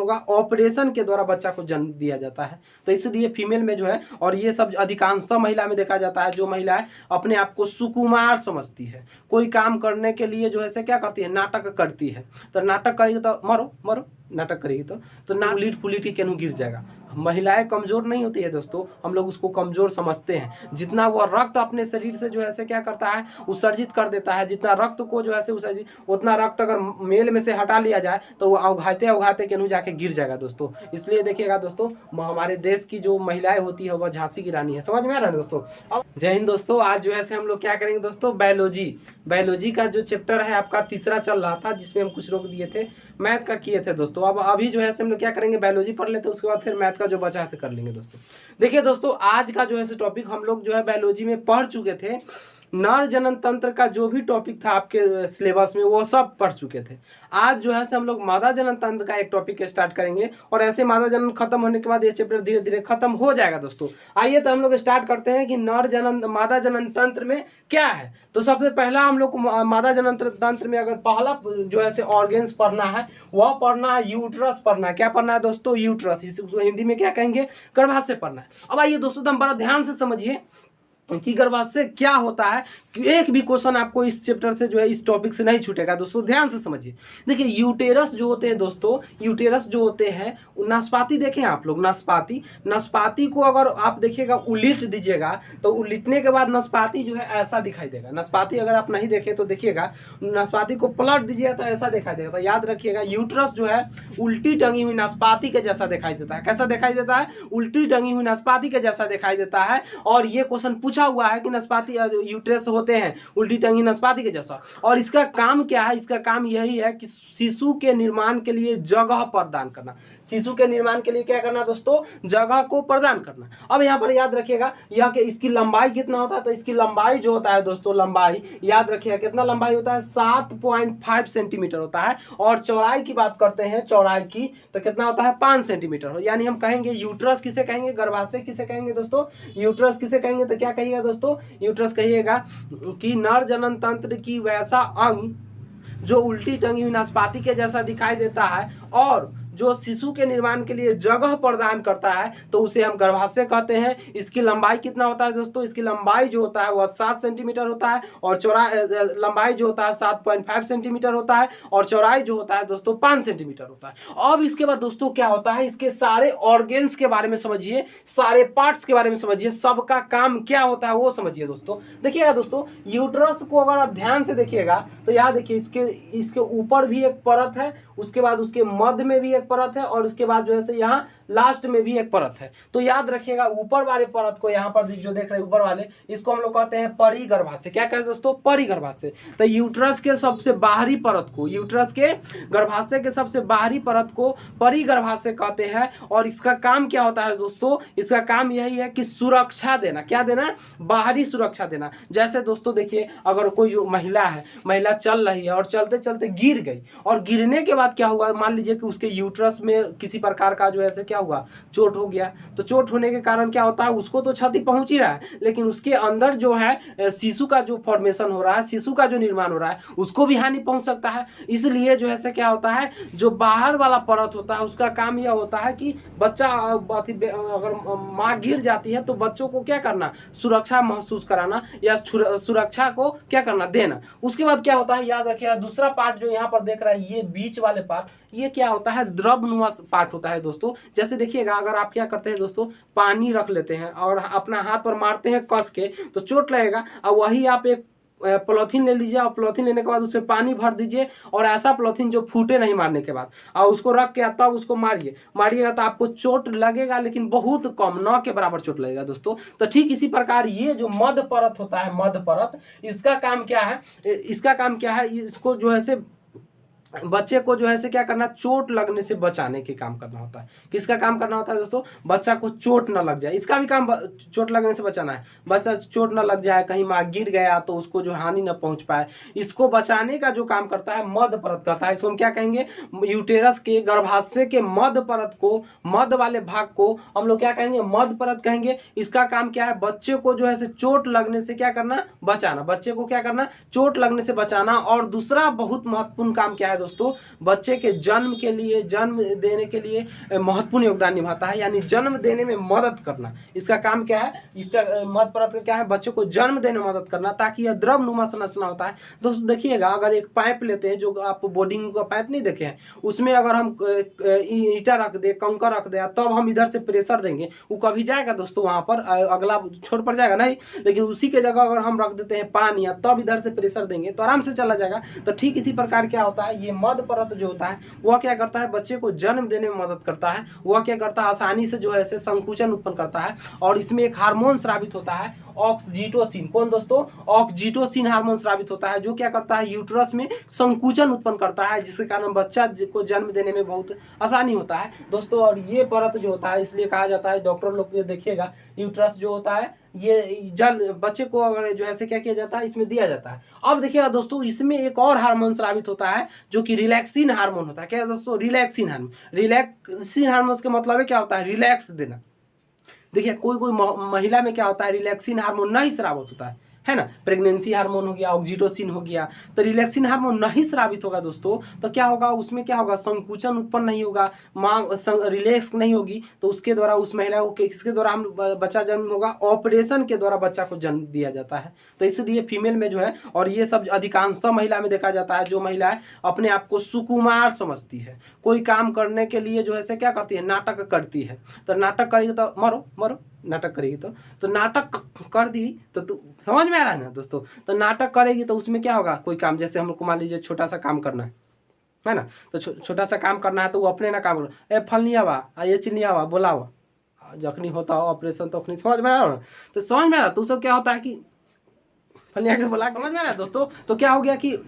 होगा, ऑपरेशन के द्वारा बच्चा को जन्म दिया जाता है। तो इसलिए फीमेल में जो है, और ये सब अधिकांशतः महिला में देखा जाता है, जो महिलाएं अपने आप को सुकुमार समझती है, कोई काम करने के लिए जो है से क्या करती है, नाटक करती है। तो नाटक करेगी तो मरो मरो, नाटक करेगी तो ना उलीट पुलीट ही केनू गिर जाएगा। महिलाएं कमजोर नहीं होती है दोस्तों, हम लोग उसको कमजोर समझते हैं। जितना वो रक्त अपने शरीर से जो है से क्या करता है, उत्सर्जित कर देता है, जितना रक्त को जो है से उत्सर्जित, उतना रक्त अगर मेल में से हटा लिया जाए तो वो अवघाते अवघाते केनू जाके गिर जाएगा दोस्तों। इसलिए देखिएगा दोस्तों, हमारे देश की जो महिलाएं होती है वह झांसी की रानी है। समझ में आ रहा है दोस्तों। अब जय हिंद दोस्तों। आज जो है से हम लोग क्या करेंगे दोस्तों, बायोलॉजी का जो चैप्टर है आपका तीसरा चल रहा था, जिसमें हम कुछ रोक दिए थे, मैथ का किए थे दोस्तों। अब अभी जो है हम लोग क्या करेंगे, बायोलॉजी पढ़ लेते हैं, उसके बाद फिर मैथ का जो बचा है से कर लेंगे दोस्तों। देखिए दोस्तों, आज का जो है टॉपिक हम लोग जो है बायोलॉजी में पढ़ चुके थे। नर जनन तंत्र का जो भी टॉपिक था आपके सिलेबस में वो सब पढ़ चुके थे। आज जो है हम लोग मादा जनन तंत्र का एक टॉपिक स्टार्ट करेंगे, और ऐसे मादा जनन खत्म होने के बाद ये चैप्टर धीरे धीरे खत्म हो जाएगा दोस्तों। आइए तो हम लोग स्टार्ट करते हैं कि नर जनन मादा जनन तंत्र में क्या है। तो सबसे पहला हम लोग को मादा जनन तंत्र में अगर पहला जो है ऑर्गेन्स पढ़ना है, वह पढ़ना है यूट्रस पढ़ना है। क्या पढ़ना है दोस्तों, यूट्रस। इसको हिंदी में क्या कहेंगे, गर्भाशय पढ़ना है। अब आइए दोस्तों, तो हम बड़ा ध्यान से समझिए कि गर्भाशय क्या होता है। एक भी क्वेश्चन आपको इस चैप्टर से जो है, इस टॉपिक से नहीं छूटेगा दोस्तों, ध्यान से समझिए। देखिए यूटेरस जो होते हैं दोस्तों, यूटेरस जो होते हैं, नाशपाती देखें आप लोग, नाशपाती को अगर आप देखिएगा उलीट दीजिएगा तो उलीटने के बाद नाशपाती जो है ऐसा दिखाई देगा। नाशपाती अगर आप नहीं देखें तो देखिएगा, नाशपाती को पलट दीजिएगा तो ऐसा दिखाई देगा। तो याद रखिएगा, यूट्रस जो है उल्टी टंगी हुई नाशपाती के जैसा दिखाई देता है। कैसा दिखाई देता है, उल्टी टंगी हुई नाशपाती के जैसा दिखाई देता है। और ये क्वेश्चन पूछा हुआ है कि नाशपाती यूट्रस होते हैं उल्टी टंगी नाशपाती के जैसा, और इसका काम क्या है, इसका काम यही है कि शिशु के निर्माण के लिए जगह प्रदान करना। शिशु के निर्माण के लिए क्या करना दोस्तों, जगह को प्रदान करना। अब यहाँ पर याद रखिएगा, यह कि इसकी लंबाई कितना होता है, तो इसकी लंबाई जो होता है दोस्तों, लंबाई याद रखिएगा कितना लंबाई होता है, 7.5 सेंटीमीटर होता है। और चौड़ाई की बात करते हैं, चौड़ाई की, तो कितना होता है, 5 सेंटीमीटर। यानी हम कहेंगे यूट्रस किसे कहेंगे, गर्भाशय किसे कहेंगे दोस्तों, यूट्रस किसे कहेंगे, तो क्या कहिएगा दोस्तों, यूट्रस कहिएगा कि नर जनन तंत्र की वैसा अंग जो उल्टी टंगी हुई नाशपाती के जैसा दिखाई देता है और जो शिशु के निर्माण के लिए जगह प्रदान करता है, तो उसे हम गर्भाशय कहते हैं। इसकी लंबाई कितना होता है दोस्तों, इसकी लंबाई जो होता है वह 7 सेंटीमीटर होता है, और लंबाई जो होता है 7.5 सेंटीमीटर होता है, और चौड़ाई जो होता है दोस्तों 5 सेंटीमीटर होता है। अब इसके बाद दोस्तों क्या होता है, इसके सारे ऑर्गेन्स के बारे में समझिए, सारे पार्ट्स के बारे में समझिए, सबका काम क्या होता है वो समझिए दोस्तों। देखिएगा दोस्तों, यूट्रस को अगर आप ध्यान से देखिएगा तो यहाँ देखिए, इसके ऊपर भी एक परत है, उसके बाद उसके मध्य में भी एक परत है, और उसके बाद जो है से यहाँ लास्ट में भी एक परत है। तो याद रखिएगा, ऊपर वाले परत को, यहाँ पर जो देख रहे हैं ऊपर वाले, इसको हम लोग कहते हैं परिगर्भाशय। क्या कहते हैं दोस्तों, परिगर्भाशय। तो यूट्रस के सबसे बाहरी परत को, यूट्रस के गर्भाशय के सबसे बाहरी परत को परिगर्भाशय कहते हैं। और इसका काम क्या होता है दोस्तों, इसका काम यही है कि सुरक्षा देना। क्या देना, बाहरी सुरक्षा देना। जैसे दोस्तों देखिए, अगर कोई जो महिला है, महिला चल रही है और चलते चलते गिर गई, और गिरने के बाद क्या हुआ, मान लीजिए कि उसके यूट्रस में किसी प्रकार का जो है क्या हुआ, चोट हो गया। तो चोट होने के कारण क्या होता है, उसको तो क्षति पहुंच ही रहा है, लेकिन उसके अंदर जो है शिशु का जो फॉर्मेशन हो रहा है, शिशु का जो निर्माण हो रहा है, उसको भी हानि पहुंच सकता है। इसलिए जो है क्या होता है, जो बाहर वाला परत होता है उसका काम यह होता है कि बच्चा अगर माँ गिर जाती है तो बच्चों को क्या करना, सुरक्षा महसूस कराना, या सुरक्षा को क्या करना, देना। उसके बाद क्या होता है, याद रखिएगा, दूसरा पार्ट जो यहाँ पर देख रहा है, ये बीच वाले पार्ट, ये क्या होता है, द्रवनुमा पार्ट होता है दोस्तों। जैसे देखिएगा, अगर आप क्या करते हैं दोस्तों, पानी रख लेते हैं और अपना हाथ पर मारते हैं कस के, तो चोट लगेगा। और वही आप एक पॉलीथीन ले लीजिए, और पॉलीथीन लेने के बाद उसमें पानी भर दीजिए, और ऐसा पॉलीथीन जो फूटे नहीं मारने के बाद, और उसको रख के तब उसको मारिएगा तो आपको चोट लगेगा, लेकिन बहुत कम, न के बराबर चोट लगेगा दोस्तों। तो ठीक इसी प्रकार ये जो मध्य परत होता है, मध्य परत, इसका काम क्या है, इसको जो है से बच्चे को जो है से क्या करना, चोट लगने से बचाने के काम करना होता है। किसका काम करना होता है दोस्तों, बच्चा को चोट न लग जाए, इसका भी काम चोट लगने से बचाना है। बच्चा चोट न लग जाए, कहीं माँ गिर गया तो उसको जो हानि न पहुंच पाए, इसको बचाने का जो काम करता है मध्य परत करता है। इसको हम क्या कहेंगे, यूटेरस के गर्भाशय के मध्य परत को, मध्य वाले भाग को हम लोग क्या कहेंगे, मध्य परत कहेंगे। इसका काम क्या है, बच्चे को जो है चोट लगने से क्या करना, बचाना। बच्चे को क्या करना, चोट लगने से बचाना। और दूसरा बहुत महत्वपूर्ण काम क्या है है दोस्तों बच्चे के जन्म के लिए, जन्म देने के लिए महत्वपूर्ण योगदान निभाता है, यानी जन्म देने में मदद करना। इसका काम क्या है, इसका मध्य परत का क्या है, बच्चे को जन्म देने में मदद करना, ताकि यह द्रव नुमा संरचना होता है। दोस्तों देखिएगा, अगर एक पाइप लेते हैं, जो आप बोर्डिंग का पाइप नहीं देखे हैं, उसमें अगर हम ईंटा रख दे, कंकर रख दे, तब हम इधर से प्रेशर देंगे, वो कभी जाएगा दोस्तों वहां पर, अगला छोर पर जाएगा नहीं। लेकिन उसी के जगह अगर हम रख देते हैं पानी, तब इधर से प्रेशर देंगे तो आराम से चला जाएगा। तो ठीक इसी प्रकार क्या होता है, ये मध्य परत जो होता है वह क्या करता है, बच्चे को जन्म देने में मदद करता है। वह क्या करता है, आसानी से जो है संकुचन उत्पन्न करता है। और इसमें एक हार्मोन स्रावित होता है, ऑक्सीटोसिन। कौन दोस्तों, ऑक्सीटोसिन हार्मोन स्रावित होता है, जो क्या करता है, यूट्रस में संकुचन उत्पन्न करता है, जिसके कारण बच्चा को जन्म देने में बहुत आसानी होता है दोस्तों। और ये परत जो होता है, इसलिए कहा जाता है, डॉक्टर लोग देखिएगा, यूट्रस जो होता है ये जल बच्चे को अगर जो है क्या किया जाता है, इसमें दिया जाता है। अब देखिएगा दोस्तों, इसमें एक और हार्मोन स्रावित होता है, जो कि रिलैक्सिन हार्मोन होता है। क्या दोस्तों, रिलैक्सिन हार्मोन। रिलैक्सिन हार्मोन के मतलब है क्या होता है, रिलैक्स देना। देखिए कोई कोई महिला में क्या होता है, रिलैक्सिन हार्मोन नहीं स्रावित होता है ना, प्रेगनेंसी हार्मोन हो गया, ऑक्सीटोसिन हो गया, तो रिलैक्सिन हार्मोन नहीं स्रावित होगा दोस्तों, तो क्या होगा, उसमें क्या होगा, संकुचन उत्पन्न नहीं होगा, मांग रिलैक्स नहीं होगी, तो उसके द्वारा उस महिला को किसके द्वारा हम बच्चा जन्म होगा, ऑपरेशन के द्वारा बच्चा को जन्म दिया जाता है। तो इसलिए फीमेल में जो है, और ये सब अधिकांशतः महिला में देखा जाता है, जो महिला अपने आप को सुकुमार समझती है, कोई काम करने के लिए जो है क्या करती है, नाटक करती है। तो नाटक करेगी तो मरो मरो, नाटक करेगी तो नाटक कर दी तो समझ में आ रहा है ना दोस्तों। तो नाटक करेगी तो उसमें क्या होगा, कोई काम, जैसे हमको मान लीजिए छोटा सा काम करना है ना, तो छोटा सा काम करना है, तो वो अपने ना काम करो, ए फलनिया बा, ये चिनिया बा, बोलावा, जखनी होता हो ऑपरेशन तो अपनी, समझ में आ रहा है। तो समझ में आ रहा, तो उसको क्या होता है कि फलनिया के बोला, समझ में आ रहा है दोस्तों। तो क्या हो गया कि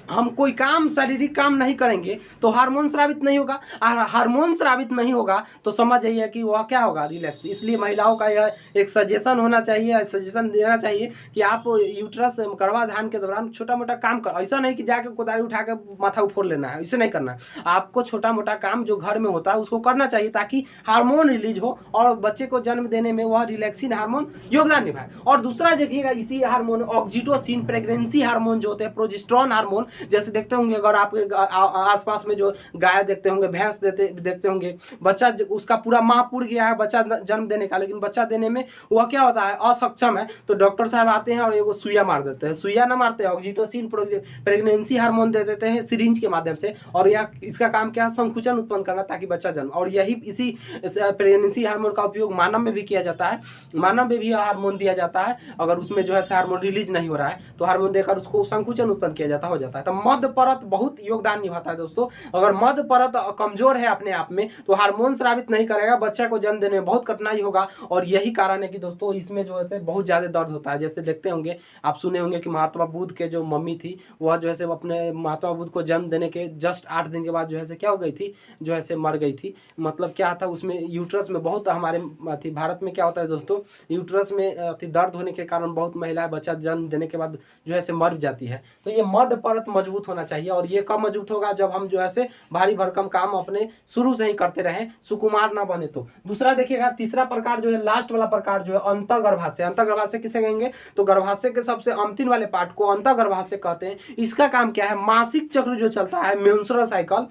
हम कोई काम, शारीरिक काम नहीं करेंगे तो हार्मोन स्रावित नहीं होगा, और हार्मोन स्रावित नहीं होगा तो समझ जाइए कि वह क्या होगा, रिलैक्स। इसलिए महिलाओं का यह एक सजेशन होना चाहिए, सजेशन देना चाहिए कि आप यूट्रस गर्भाधान के दौरान छोटा मोटा काम कर, ऐसा नहीं कि जाके कोदारी उठा के माथा उफोड़ लेना है, ऐसे नहीं करना। आपको छोटा मोटा काम जो घर में होता है उसको करना चाहिए, ताकि हार्मोन रिलीज हो और बच्चे को जन्म देने में वह रिलैक्सिन हार्मोन योगदान निभाए। और दूसरा देखिएगा, इसी हार्मोन ऑक्सीटोसिन, प्रेगनेंसी हार्मोन जो होते हैं, प्रोजेस्टेरोन हार्मोन, जैसे देखते होंगे अगर आपके आसपास में जो गाय देखते होंगे, भैंस देखते होंगे, बच्चा उसका पूरा माह पूर गया है बच्चा जन्म देने का, लेकिन बच्चा देने में वह क्या होता है, असक्षम है, तो डॉक्टर साहब आते हैं और एगो सुइया मार देते हैं। सुइया ना मारते हैं, ऑक्सीटोसिन प्रेगनेंसी हार्मोन दे देते हैं सिरिंज के माध्यम से, और यह इसका काम क्या है, संकुचन उत्पन्न करना, ताकि बच्चा जन्म। और यही इसी प्रेगनेंसी हार्मोन का उपयोग मानव में भी किया जाता है, मानव में भी हार्मोन दिया जाता है। अगर उसमें जो है हार्मोन रिलीज नहीं हो रहा है तो हार्मोन देकर उसको संकुचन उत्पन्न किया जाता हो जाता है। तो मध्य परत बहुत योगदान निभाता है दोस्तों। अगर मध्य परत कमजोर है अपने आप में तो हार्मोन स्रावित नहीं करेगा, बच्चा को जन्म देने में बहुत कठिनाई होगा। और यही कारण है कि दोस्तों इसमें जो है बहुत ज्यादा दर्द होता है। जैसे देखते होंगे, आप सुने होंगे कि महात्मा बुद्ध के जो मम्मी थी, वह जो है अपने महात्मा बुद्ध को जन्म देने के जस्ट 8 दिन के बाद जो है क्या हो गई थी, जो है मर गई थी। मतलब क्या था, उसमें यूट्रस में बहुत, हमारे भारत में क्या होता है दोस्तों, यूट्रस में दर्द होने के कारण बहुत महिलाएं बच्चा जन्म देने के बाद जो है मर जाती है। तो ये मध्य परत मजबूत होना चाहिए। और ये कब मजबूत होगा, जब हम जो है भारी भरकम काम अपने शुरू से ही करते रहे, सुकुमार ना बने तो। दूसरा देखिएगा, तीसरा प्रकार जो है, लास्ट वाला प्रकार जो है, अंतःगर्भाशय। अंतःगर्भाशय किसे कहेंगे, तो गर्भाशय के सबसे अंतिम वाले पार्ट को अंतःगर्भाशय कहते हैं। इसका काम क्या है, मासिक चक्र जो चलता है, मेंस्ट्रुअल साइकिल,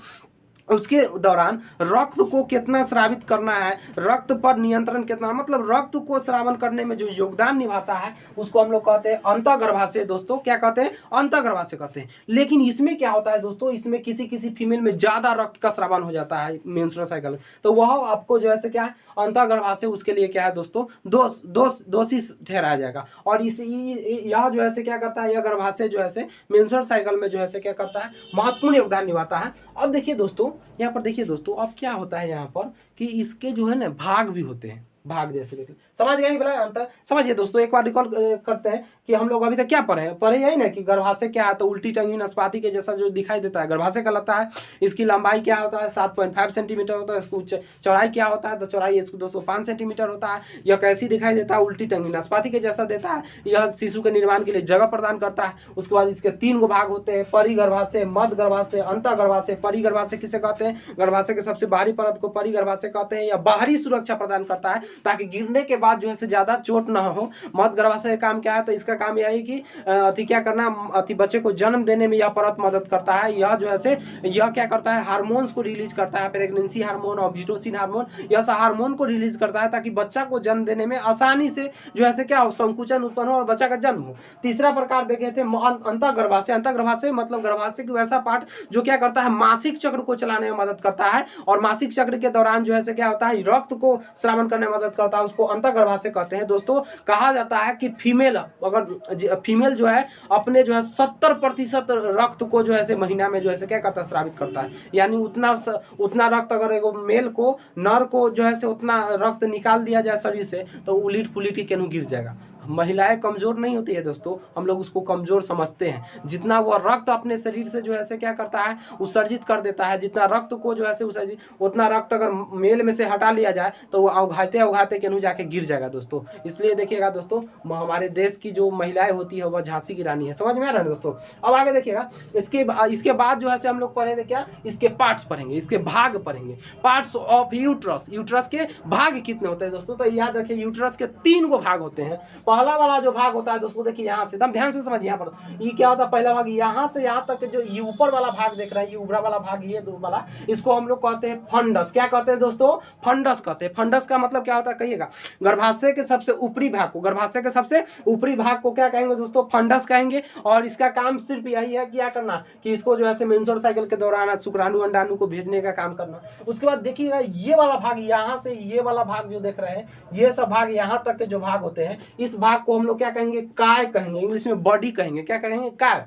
उसके दौरान रक्त को कितना स्रावित करना है, रक्त पर नियंत्रण कितना, मतलब रक्त को स्रावन करने में जो योगदान निभाता है उसको हम लोग कहते हैं अंतःगर्भाशय। दोस्तों क्या कहते हैं, अंतःगर्भाशय कहते हैं। लेकिन इसमें क्या होता है दोस्तों, इसमें किसी किसी फीमेल में ज्यादा रक्त का स्रावन हो जाता है मेंस्ट्रुअल साइकिल, तो वह आपको जो है क्या है, अंतःगर्भाशय उसके लिए क्या है दोस्तों, दोषी ठहराया जाएगा। और इस यह जो है क्या करता है, यह गर्भाशय जो है मेंस्ट्रुअल साइकिल में जो है क्या करता है, महत्वपूर्ण योगदान निभाता है। अब देखिए दोस्तों, यहाँ पर देखिए दोस्तों, अब क्या होता है यहाँ पर कि इसके जो है ना भाग भी होते हैं, भाग जैसे देखिए, समझ गए बोला अंतर। समझिए दोस्तों, एक बार रिकॉल करते हैं कि हम लोग अभी तक क्या पढ़े यही ना कि गर्भाशय क्या है, तो उल्टी टंगी नाशपाती के जैसा जो दिखाई देता है गर्भाशय कहलाता है। इसकी लंबाई क्या होता है, 7.5 सेंटीमीटर होता है। इसको चौड़ाई क्या होता है, तो चौड़ाई इसको 205 सेंटीमीटर होता है। यह कैसी दिखाई देता है, उल्टी टंगी नाशपाती के जैसा देता है। यह शिशु के निर्माण के लिए जगह प्रदान करता है। उसके बाद इसके 3 गो भाग होते हैं, परिगर्भाशय, मध्य गर्भाशय, अंतःगर्भाशय। परिगर्भाशय किसे कहते हैं, गर्भाशय के सबसे बाहरी परत को परिगर्भाशय कहते हैं। यह बाहरी सुरक्षा प्रदान करता है ताकि गिरने के बाद जो है ज्यादा चोट ना हो। मध्य गर्भाशय का काम क्या है, तो इसका काम यह है कि अति क्या करना, अति बच्चे को जन्म देने में यह परत मदद करता है। यह जो है यह क्या करता है, हार्मोन्स को रिलीज करता है, प्रेगनेंसी हार्मोन, ऑक्सीटोसिन हार्मोन, यह सब हार्मोन को रिलीज करता है ताकि बच्चा को जन्म देने में आसानी से जो है क्या हो, संकुचन उत्पन्न हो और बच्चा का जन्म हो। तीसरा प्रकार देखे थे अंतःगर्भाशय। अंतःगर्भाशय मतलब गर्भाशय की वैसा पार्ट जो क्या करता है, मासिक चक्र को चलाने में मदद करता है और मासिक चक्र के दौरान जो है क्या होता है, रक्त को स्रावन करने में मदद करता है, उसको अंतःगर्भाशय कहते हैं। दोस्तों कहा जाता है कि फीमेल, अगर फीमेल जो है अपने जो है 70% रक्त को जो है महीना में जो है क्या करता है, स्रावित करता है। यानी उतना रक्त अगर एगो मेल को, नर को जो है उतना रक्त निकाल दिया जाए शरीर से तो उलीट पुलीट के केनू गिर जाएगा। महिलाएं कमजोर नहीं होती है दोस्तों, हम लोग उसको कमजोर समझते हैं। जितना वो रक्त अपने शरीर से जो है क्या करता है, उत्सर्जित कर देता है, जितना रक्त को जो है उत्सर्जित, उतना रक्त अगर मेल में से हटा लिया जाए तो वो अवघाते केनू जाके गिर जाएगा दोस्तों। इसलिए देखिएगा दोस्तों, हमारे देश की जो महिलाएं होती है वह झांसी की रानी है। समझ में आ रहा है दोस्तों। अब आगे देखिएगा, इसके बाद जो है हम लोग पढ़ेंगे क्या, इसके पार्ट्स पढ़ेंगे, इसके भाग पढ़ेंगे। Parts of uterus. यूट्रस के भाग कितने होते हैं दोस्तों, तो याद रखिए यूट्रस के 3 गो भाग होते हैं। पहला वाला जो भाग होता है दोस्तों, देखिए यहाँ से एकदम ध्यान से समझिए। यहाँ पर ये क्या होता है, पहला भाग यहाँ से यहाँ तक जो ये ऊपर वाला भाग देख रहे हैं, ये ऊपरा वाला भाग, ये दो वाला, इसको हम लोग कहते हैं फंडस। क्या कहते हैं दोस्तों, फंडस कहते हैं। फंडस का मतलब क्या होता है कहिएगा, गर्भाशय के सबसे ऊपरी भाग को, गर्भाशय के सबसे ऊपरी भाग को क्या कहेंगे दोस्तों, फंडस कहेंगे। और इसका काम सिर्फ यही है, क्या करना, कि इसको जो है मेंस्ट्रुअल साइकिल के दौरान शुक्राणु अंडाणु को भेजने का काम करना। उसके बाद देखिएगा ये वाला भाग, यहाँ से ये वाला भाग जो देख रहे हैं, ये सब भाग यहाँ तक के जो भाग होते हैं, इस भाग को हम लोग क्या कहेंगे, काय कहेंगे, इंग्लिश में बॉडी कहेंगे। क्या कहेंगे, काय।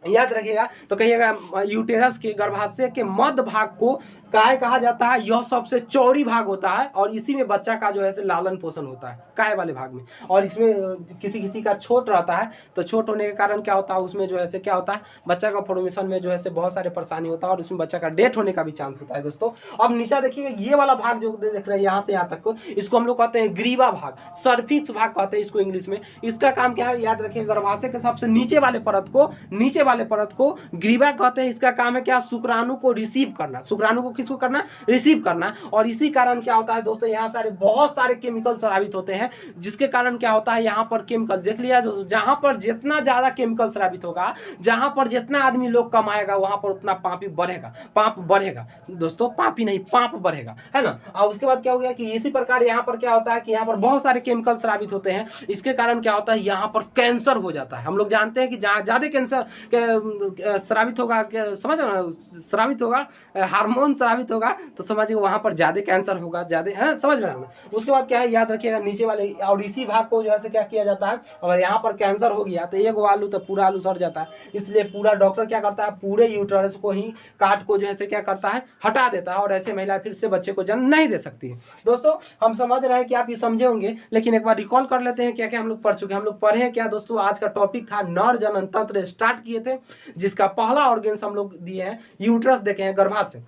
याद रखिएगा तो कहिएगा यूटेरस के, गर्भाशय के मध्य भाग को काय कहा जाता है। यह सबसे चौड़ी भाग होता है और इसी में बच्चा का जो है लालन पोषण होता है, काय वाले भाग में। और इसमें किसी का छोट रहता है, तो छोट होने के कारण क्या होता है, उसमें जो है क्या होता है, बच्चा का फॉर्मेशन में जो है बहुत सारे परेशानी होता है और उसमें बच्चा का डेथ होने का भी चांस होता है दोस्तों। अब नीचा देखिएगा, ये वाला भाग जो देख रहे हैं यहाँ से यहाँ तक को, इसको हम लोग कहते हैं ग्रीवा भाग, सर्फिक्स भाग कहते हैं इसको इंग्लिश में। इसका काम क्या है, याद रखिए, गर्भाशय के सबसे नीचे वाले परत को ग्रीवा कहते हैं। इसका काम है क्या, शुक्राणु को रिसीव करना। शुक्राणु को किसको करना, रिसीव करना। और इसी कारण क्या होता है दोस्तों, यहाँ बहुत सारे केमिकल स्रावित होते हैं, जिसके कारण क्या होता है, यहाँ पर केमिकल देख लिया, जहां पर जितना ज्यादा केमिकल स्रावित होगा, जहां पर जितना आदमी लोग कमाएगा, वहां पर उतना पापी बढ़ेगा, पाप बढ़ेगा दोस्तों, पापी नहीं पाप बढ़ेगा, है ना। और उसके बाद क्या हो गया कि इसी प्रकार यहाँ पर क्या होता है कि यहाँ पर बहुत सारे केमिकल स्रावित होते हैं। इसके कारण क्या होता है, यहाँ पर कैंसर हो जाता है। हम लोग जानते हैं कि जहाँ ज्यादा कैंसर स्रावित होगा, समझ ना, स्रावित होगा, हार्मोन स्रावित होगा, तो समझिए वहां पर ज्यादा कैंसर होगा, ज्यादा है, समझ में आना। उसके बाद क्या है, याद रखिएगा नीचे वाले और इसी भाग को जो है क्या किया जाता है, अगर यहाँ पर कैंसर हो गया तो एक आलू तो पूरा आलू सड़ जाता है। इसलिए पूरा डॉक्टर क्या करता है, पूरे यूट्रस को ही काट को जो है क्या करता है, हटा देता है और ऐसे महिला फिर से बच्चे को जन्म नहीं दे सकती है। दोस्तों हम समझ रहे हैं कि आप ये समझे होंगे, लेकिन एक बार रिकॉल कर लेते हैं क्या क्या हम लोग पढ़ चुके हैं। हम लोग पढ़े हैं क्या दोस्तों, आज का टॉपिक था नर जनन तंत्र स्टार्ट किए थे, जिसका पहला ऑर्गेन्स हम लोग दिए हैं यूट्रस, देखे हैं गर्भाशय।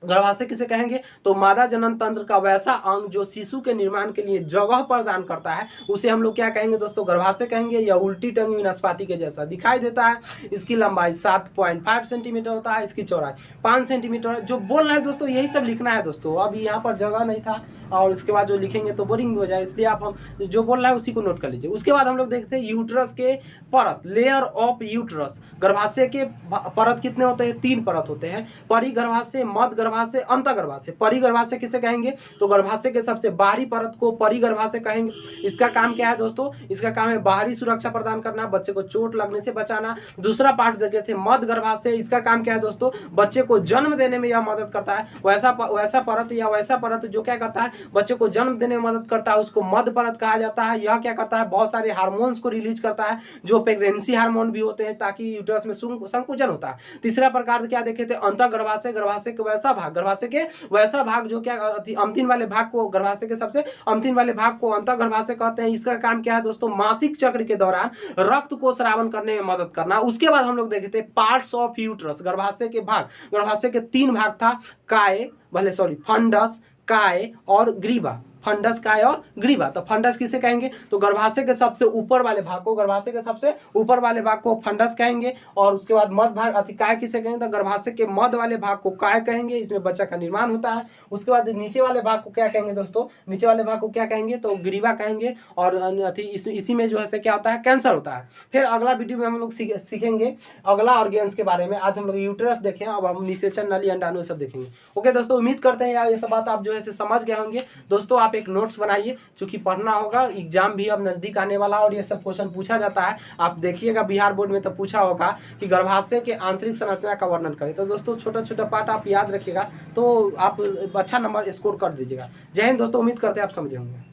गर्भाशय किसे कहेंगे, तो मादा जनन तंत्र का वैसा अंग जो शिशु के निर्माण के लिए जगह प्रदान करता है, उसे हम लोग क्या कहेंगे दोस्तों, गर्भाशय कहेंगे। यह उल्टी टंगी नाशपाती के जैसा दिखाई देता है। इसकी लंबाई 7.5 सेंटीमीटर होता है, इसकी चौड़ाई 5 सेंटीमीटर। जो बोल रहे हैं दोस्तों यही सब लिखना है दोस्तों, अब यहाँ पर जगह नहीं था और इसके बाद जो लिखेंगे तो बोरिंग हो जाए, इसलिए आप हम जो बोल रहे हैं उसी को नोट कर लीजिए। उसके बाद हम लोग देखते हैं यूट्रस के परत, लेयर ऑफ यूट्रस। गर्भाशय के परत कितने होते हैं, 3 परत होते हैं, परिगर्भाशय, मध्य गर्भाशय, अंतर्गर्भाशय। परिगर्भाशय किसे कहेंगे, तो गर्भाशय के सबसे बाहरी परत को परिगर्भाशय कहेंगे। इसका काम क्या है दोस्तों, इसका काम है बाहरी सुरक्षा प्रदान करना, बच्चे को चोट लगने से बचाना। दूसरा पार्ट देखे थे मध्य गर्भाशय, इसका काम क्या है दोस्तों, बच्चे को जन्म देने में यह मदद करता है। वैसा परत या वैसा परत जो क्या करता है, बच्चे को जन्म देने में मदद करता है, उसको मध्य परत कहा जाता है। यह क्या करता है, बहुत सारे हार्मोन्स को रिलीज करता है, जो प्रेगनेंसी हार्मोन भी होते हैं, ताकि यूट्रस में संकुचन होता है। तीसरा प्रकार क्या देखे थे, अंतर्गर्भाशय। गर्भाशय के वैसा भाग, गर्भाशय के वैसा भाग जो क्या अंतिम वाले भाग को, गर्भाशय के सबसे अंतिम वाले भाग को अंतर्गर्भाशय कहते हैं। इसका काम क्या है दोस्तों, मासिक चक्र के दौरान रक्त को स्रावन करने में मदद करना। उसके बाद हम लोग देखे थे पार्ट्स ऑफ यूट्रस, गर्भाशय के भाग। गर्भाशय के 3 भाग था, काय, फंडस, काय और ग्रीवा। फंडस काय और ग्रीवा। तो फंडस किसे कहेंगे, तो गर्भाशय के सबसे ऊपर वाले भाग को, गर्भाशय के सबसे ऊपर वाले भाग को फंडस कहेंगे। और उसके बाद मध्य भाग अति काय किसे कहेंगे, तो गर्भाशय के मध्य वाले भाग को काय कहेंगे, इसमें बच्चा का निर्माण होता है। उसके बाद नीचे वाले भाग को क्या कहेंगे दोस्तों, नीचे वाले भाग को क्या कहेंगे, तो ग्रीवा कहेंगे। और इसी में जो है क्या होता है, कैंसर होता है। फिर अगला वीडियो में हम लोग सीखेंगे अगला ऑर्गेन्स के बारे में। आज हम लोग यूट्रस देखें, अब हम निषेचन नली अंडाणु सब देखेंगे। ओके दोस्तों, उम्मीद करते हैं यार ये सब बात आप जो है समझ गए होंगे। दोस्तों आप एक नोट्स बनाइए, चूंकि पढ़ना होगा, एग्जाम भी अब नजदीक आने वाला और ये सब क्वेश्चन पूछा जाता है। आप देखिएगा बिहार बोर्ड में तो पूछा होगा कि गर्भाशय के आंतरिक संरचना का वर्णन करें। तो दोस्तों छोटा छोटा पार्ट आप याद रखिएगा तो आप अच्छा नंबर स्कोर कर दीजिएगा। जय हिंद दोस्तों, उम्मीद करते हैं आप समझे होंगे।